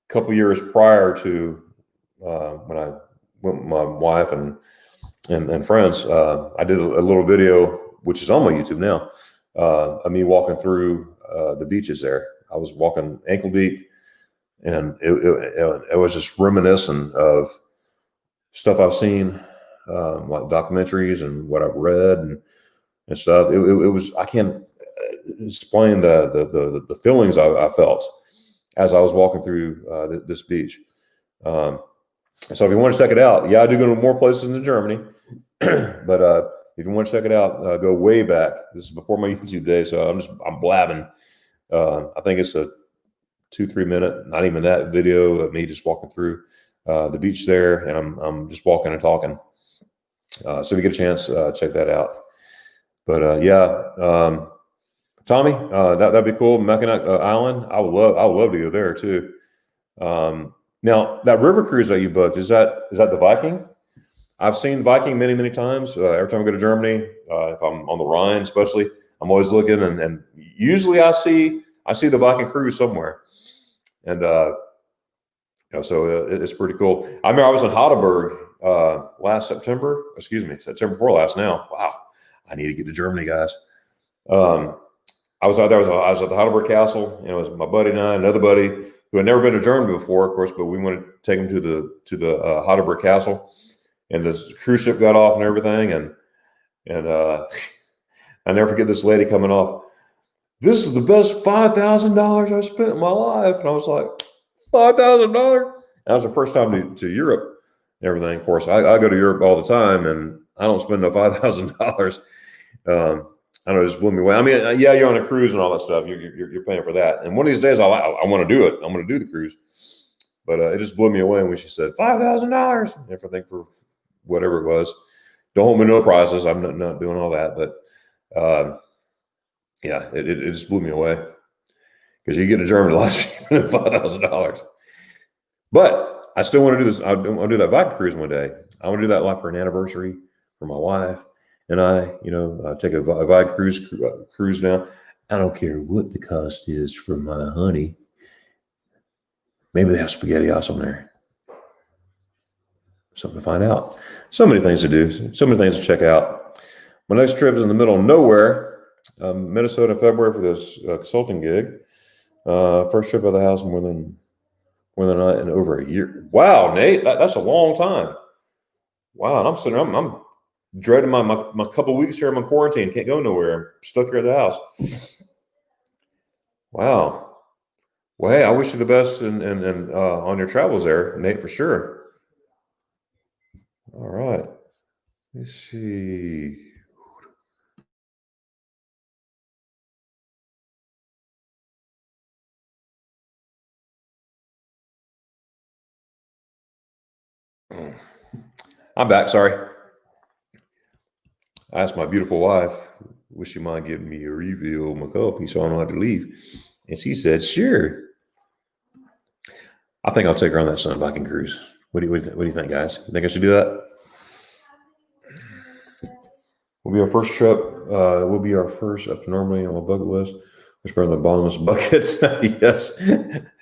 couple years prior to when I went with my wife and friends, I did a little video, which is on my YouTube now, of me walking through the beaches there. I was walking ankle deep, and it was just reminiscent of stuff I've seen, like documentaries and what I've read and stuff. It was, I can't explain the feelings I felt as I was walking through this beach. So if you want to check it out, I do go to more places in Germany, but if you want to check it out, go way back. This is before my YouTube day, so I'm blabbing. I think it's a 2-3 minute, not even that, video of me just walking through the beach there, and I'm just walking and talking. So if you get a chance, check that out. But Tommy, that'd be cool. Mackinac Island. I would love to go there too. Now that river cruise that you booked, is that the Viking? I've seen Viking many, many times. Every time I go to Germany, if I'm on the Rhine, especially, I'm always looking, and usually I see the Viking cruise somewhere, and so it's pretty cool. I remember I was in Heidelberg last September. Excuse me, September before last. Now, wow, I need to get to Germany, guys. Um, I was out there. I was at the Heidelberg Castle. It was my buddy and I, another buddy who had never been to Germany before, of course, but we wanted to take him to the Heidelberg Castle, and the cruise ship got off and everything, and I never forget this lady coming off. This is the best $5,000 I spent in my life, and I was like, $5,000. That was the first time to Europe and everything. Of course, I go to Europe all the time, and I don't spend no $5,000. I know it just blew me away. I mean, yeah, you're on a cruise and all that stuff. You're paying for that. And one of these days, I want to do it. I'm going to do the cruise. But it just blew me away when she said $5,000. Everything for whatever it was. Don't hold me no prices. I'm not doing all that. But yeah, it just blew me away because you get to Germany a lot cheaper than $5,000. But I still want to do this. I want to do that Viking cruise one day. I want to do that like for an anniversary for my wife. And I, take a Viking cruise down. I don't care what the cost is for my honey. Maybe they have SpaghettiOs on there. Something to find out. So many things to do. So many things to check out. My next trip is in the middle of nowhere, Minnesota in February for this consulting gig. First trip out of the house more than in over a year. Wow, Nate, that's a long time. Wow, and I'm dreading my couple weeks here. I'm in quarantine. Can't go nowhere. I'm stuck here at the house. Wow. Well, hey, I wish you the best and on your travels there, Nate, for sure. All right. Let's see. I'm back. Sorry. I asked my beautiful wife, would she mind giving me a refill of my coffee so I don't have to leave? And she said, sure. I think I'll take her on that Sun Viking cruise. What do you think, guys? You think I should do that? Will be our first trip. Will be our first up to normally on my bucket list. Which are the bottomless buckets? Yes,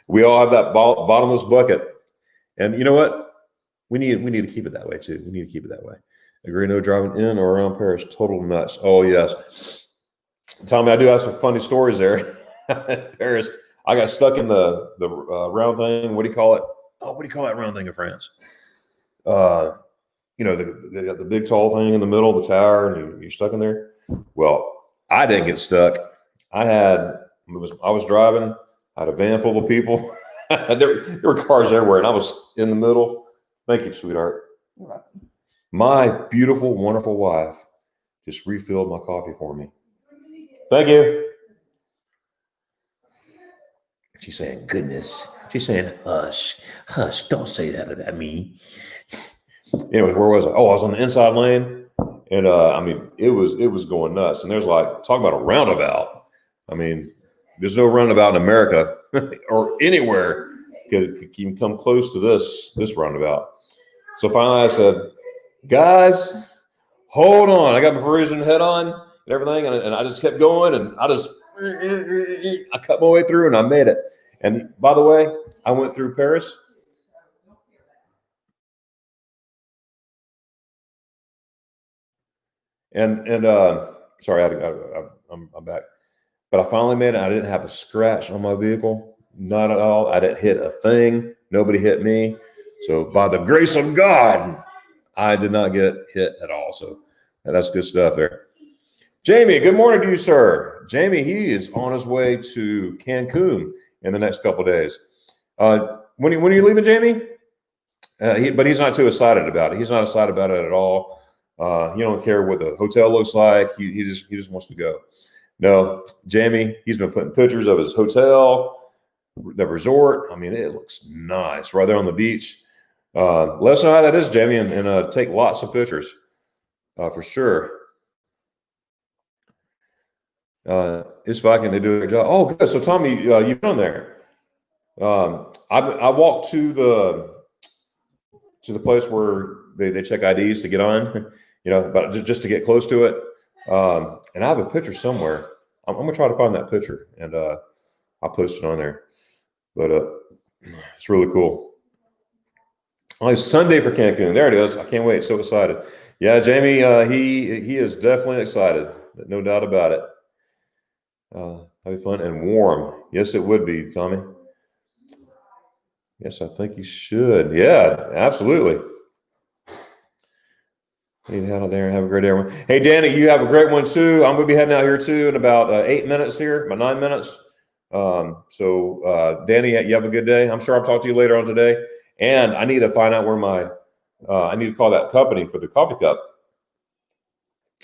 we all have that bottomless bucket, and you know what? We need to keep it that way too. We need to keep it that way. Agree? No driving in or around Paris. Total nuts. Oh yes, Tommy. I do have some funny stories there. Paris. I got stuck in the round thing. What do you call it? Oh, what do you call that round thing in France? They got the big tall thing in the middle of the tower, and you're stuck in there. Well, I didn't get stuck. I was driving. I had a van full of people. there were cars everywhere, and I was in the middle. Thank you, sweetheart. You're welcome. My beautiful, wonderful wife just refilled my coffee for me. Thank you. She's saying, goodness. She's saying, hush, hush, don't say that to me. Anyways, where was I? Oh, I was on the inside lane. And it was going nuts. And there's talk about a roundabout. I mean, there's no roundabout in America or anywhere could even come close to this roundabout. So finally I said, guys, hold on. I got my Parisian head on and everything. And I just kept going, and I cut my way through, and I made it. And by the way, I went through Paris. And sorry, I'm back. But I finally made it. I didn't have a scratch on my vehicle, not at all. I didn't hit a thing. Nobody hit me. So by the grace of God, I did not get hit at all. So that's good stuff there. Jamie, good morning to you, sir. Jamie, he is on his way to Cancun in the next couple of days. When are you leaving, Jamie? But he's not too excited about it. He's not excited about it at all. He don't care what the hotel looks like. He just wants to go. No, Jamie, he's been putting pictures of his hotel, the resort. I mean, it looks nice right there on the beach. Let us know how that is, Jamie, and take lots of pictures for sure. It's Viking. They do a good job. Oh, good. So Tommy, you've been on there. I walked to the place where they check IDs to get on, but just to get close to it. And I have a picture somewhere. I'm gonna try to find that picture and I'll post it on there. But it's really cool. Oh, it's Sunday for Cancun. There it is. I can't wait. So excited. Yeah, Jamie, he is definitely excited. No doubt about it. That'd be fun and warm. Yes, it would be, Tommy. Yes, I think you should. Yeah, absolutely. Hey, head out there and have a great day, everyone. Hey, Danny, you have a great one too. I'm going to be heading out here too in about 8 minutes here, about 9 minutes. Danny, you have a good day. I'm sure I'll talk to you later on today. And I need to find out where I need to call that company for the coffee cup.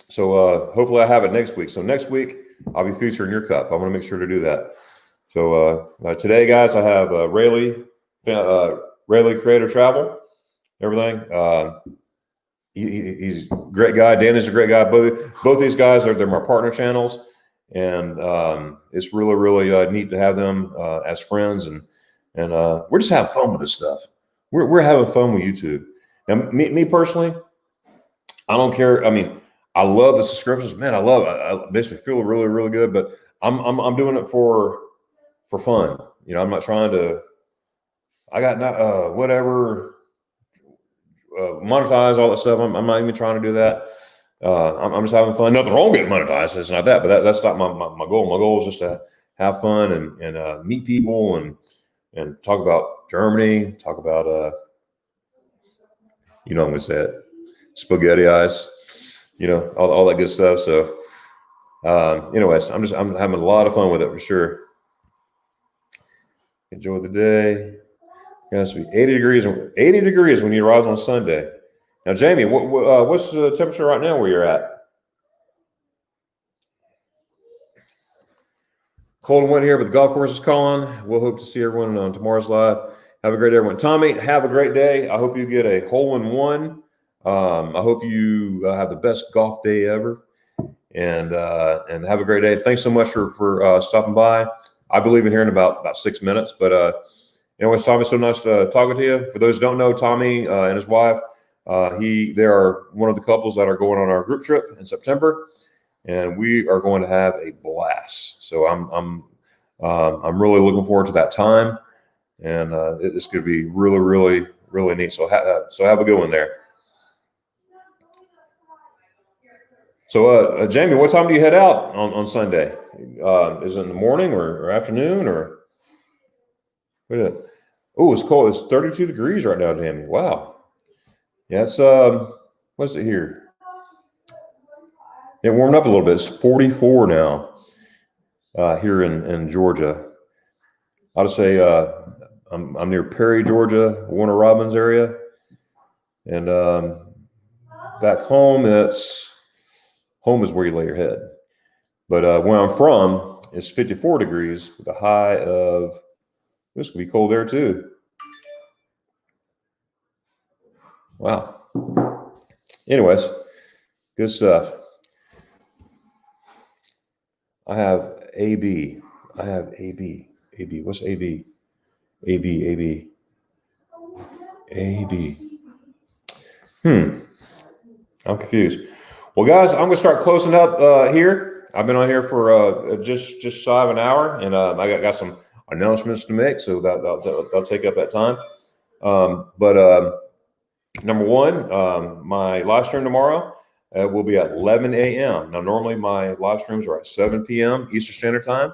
So hopefully I have it next week. So next week I'll be featuring your cup. I want to make sure to do that. So today, guys, I have Rayleigh Creative Travel, everything. He's a great guy. Dan is a great guy. Both these guys they're my partner channels, and it's really, really neat to have them as friends, and we're just having fun with this stuff. We're having fun with YouTube. And me personally, I don't care. I mean, I love the subscriptions, man. I love it. It makes me feel really, really good. But I'm doing it for fun. I'm not trying to. I got not whatever monetize all that stuff. I'm not even trying to do that. I'm just having fun. Nothing wrong getting monetized. It's not that, but that's not my goal. My goal is just to have fun and meet people and talk about Germany. Talk about I'm gonna say it, spaghetti eyes. All that good stuff. So, anyways, I'm having a lot of fun with it for sure. Enjoy the day. It's going to be 80 degrees when you arrive on Sunday. Now, Jamie, what's the temperature right now where you're at? Cold and wet here, but the golf course is calling. We'll hope to see everyone on tomorrow's live. Have a great day, everyone. Tommy, have a great day. I hope you get a hole-in-one. I hope you have the best golf day ever, and have a great day. Thanks so much for stopping by. I believe in here in about 6 minutes, but anyways, Tommy, so nice talking to you. For those who don't know, Tommy and his wife, they are one of the couples that are going on our group trip in September, and we are going to have a blast. So I'm really looking forward to that time, and it's going to be really, really, really neat. So have a good one there. So Jamie, what time do you head out on Sunday? Is it in the morning or afternoon or? Oh, it's cold. It's 32 degrees right now, Jamie. Wow. Yeah, it's what's it here? It warmed up a little bit. It's 44 now here in Georgia. I'll just say I'm near Perry, Georgia, Warner Robins area, and back home home is where you lay your head. But where I'm from, it's 54 degrees with a high of. This could be cold there too. Wow. Anyways, good stuff. I have AB. AB. What's AB? AB. I'm confused. Well, guys, I'm going to start closing up here. I've been on here for just shy of an hour, and I got some announcements to make, so that'll take up that time. But number one, my live stream tomorrow will be at 11 a.m. Now, normally my live streams are at 7 p.m. Eastern Standard Time.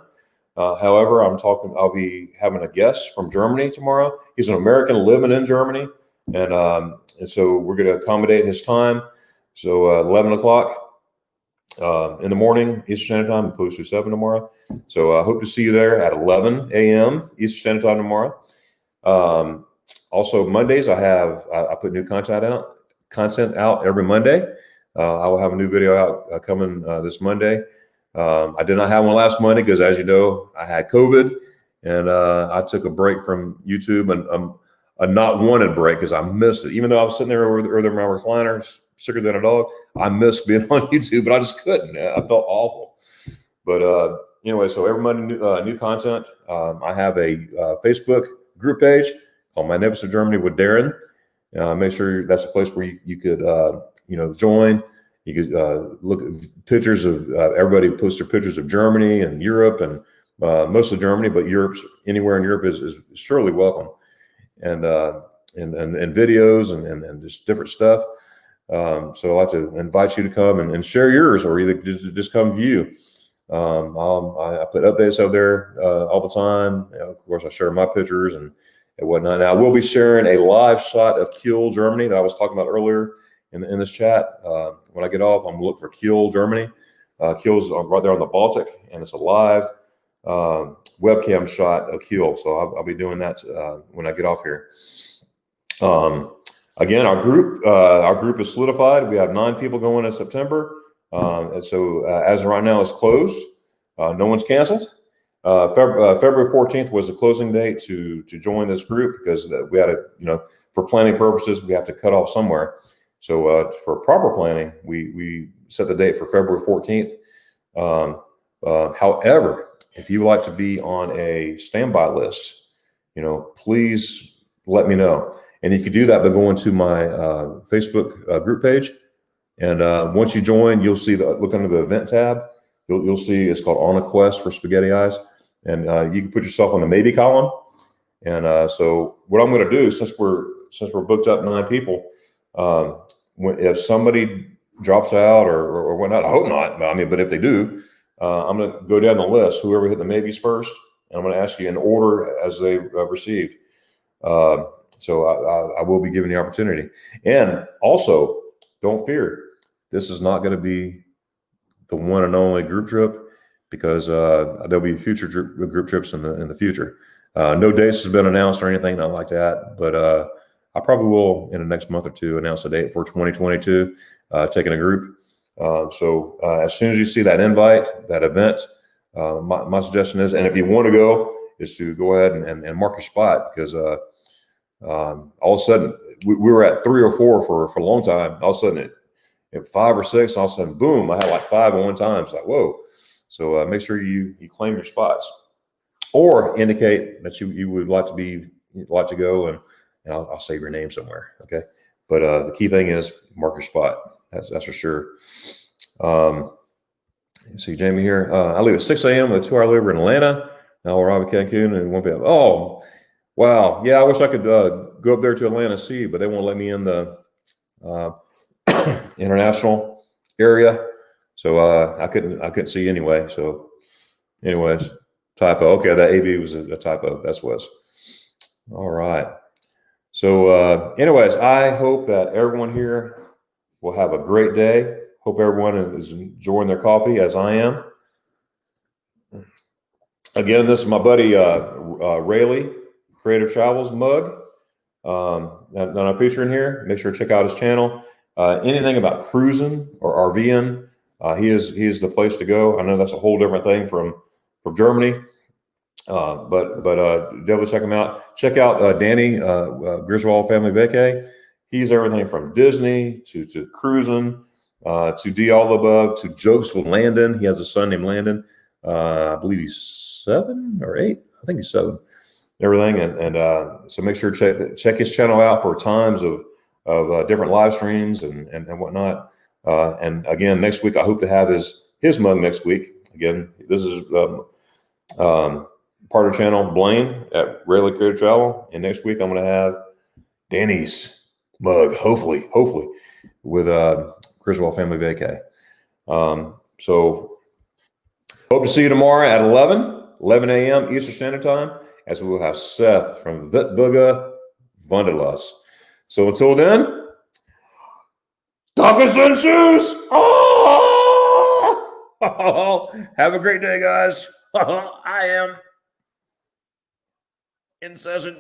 However, I'll be having a guest from Germany tomorrow. He's an American living in Germany, and so we're going to accommodate his time. So 11 o'clock in the morning Eastern Standard Time, opposed to 7 tomorrow. So I hope to see you there at 11 a.m. Eastern Standard Time tomorrow. Also Mondays, I put new content out every Monday. I will have a new video out coming this Monday. I did not have one last Monday because, as you know, I had COVID, and I took a break from YouTube, and a not wanted break because I missed it. Even though I was sitting there over my recliner, sicker than a dog, I missed being on YouTube, but I just couldn't. I felt awful. But anyway, so every Monday, new content. I have a Facebook group page called Magnificent Germany with Darion. Make sure that's a place where you could, join. You could look at pictures of everybody posts their pictures of Germany and Europe and mostly Germany, but anywhere in Europe is surely welcome. And videos and just different stuff. So I'd like to invite you to come and share yours, or either just come view. I put updates out there all the time. Of course, I share my pictures and whatnot. Now, we'll be sharing a live shot of Kiel, Germany, that I was talking about earlier in this chat. When I get off, I'm going to look for Kiel, Germany. Kiel's right there on the Baltic, and it's a live webcam shot of Kiel. So I'll be doing that when I get off here. Again, our group is solidified. We have 9 people going in September. And so as of right now, it's closed. No one's canceled. February 14th was the closing date to join this group, because we had for planning purposes, we have to cut off somewhere. So for proper planning, we set the date for February 14th. However, if you would like to be on a standby list, please let me know. And you can do that by going to my Facebook group page. And once you join, you'll see look under the event tab. You'll see it's called On a Quest for Spaghetti Eyes. And you can put yourself on the maybe column. And so what I'm going to do, since we're booked up 9 people, if somebody drops out or whatnot, I hope not. But if they do, I'm going to go down the list, whoever hit the maybes first, and I'm going to ask you in order as they received. So I will be given the opportunity. And also, don't fear, this is not going to be the one and only group trip, because there'll be future group trips in the future. No dates has been announced or anything, not like that, but I probably will in the next month or two announce a date for 2022, taking a group. So as soon as you see that invite, that event, my suggestion is, and if you want to go, is to go ahead and mark your spot, because all of a sudden we were at 3 or 4 for a long time. All of a sudden at 5 or 6, all of a sudden, boom, I had like 5 at one time. It's like, whoa. So make sure you claim your spots, or indicate that you would like to go, and I'll save your name somewhere. Okay. But the key thing is mark your spot. That's for sure. See Jamie here. I leave at 6 a.m. with a 2-hour layover in Atlanta. Now we'll arrive at Cancun and 1 p.m. Oh, wow. Yeah, I wish I could go up there to Atlanta, see, but they won't let me in the international area. So I couldn't see anyway. So anyways, typo. Okay, that AB was a typo. That's was. All right. So anyways, I hope that everyone here will have a great day. Hope everyone is enjoying their coffee as I am. Again, this is my buddy Rayleigh Creative Travels mug that I'm featuring here. Make sure to check out his channel. Anything about cruising or RVing, he is the place to go. I know that's a whole different thing from Germany, but definitely check him out. Check out Danny Griswold Family Vacay. He's everything from Disney to cruising, to do all the above, to jokes with Landon. He has a son named Landon. I believe he's 7 or 8. I think he's 7. Everything, and so make sure to check his channel out for times of different live streams and whatnot. And again, next week I hope to have his mug next week. Again, this is part of the channel Blaine at Rayleigh Creative Travel, and next week I'm going to have Danny's mug, hopefully with Griswold Family Vacay. So hope to see you tomorrow at 11 a.m. Eastern Standard Time, as we will have Seth from Vitbuga Vanderlust. So until then, Tacos and shoes. Oh! Have a great day, guys. I am in session.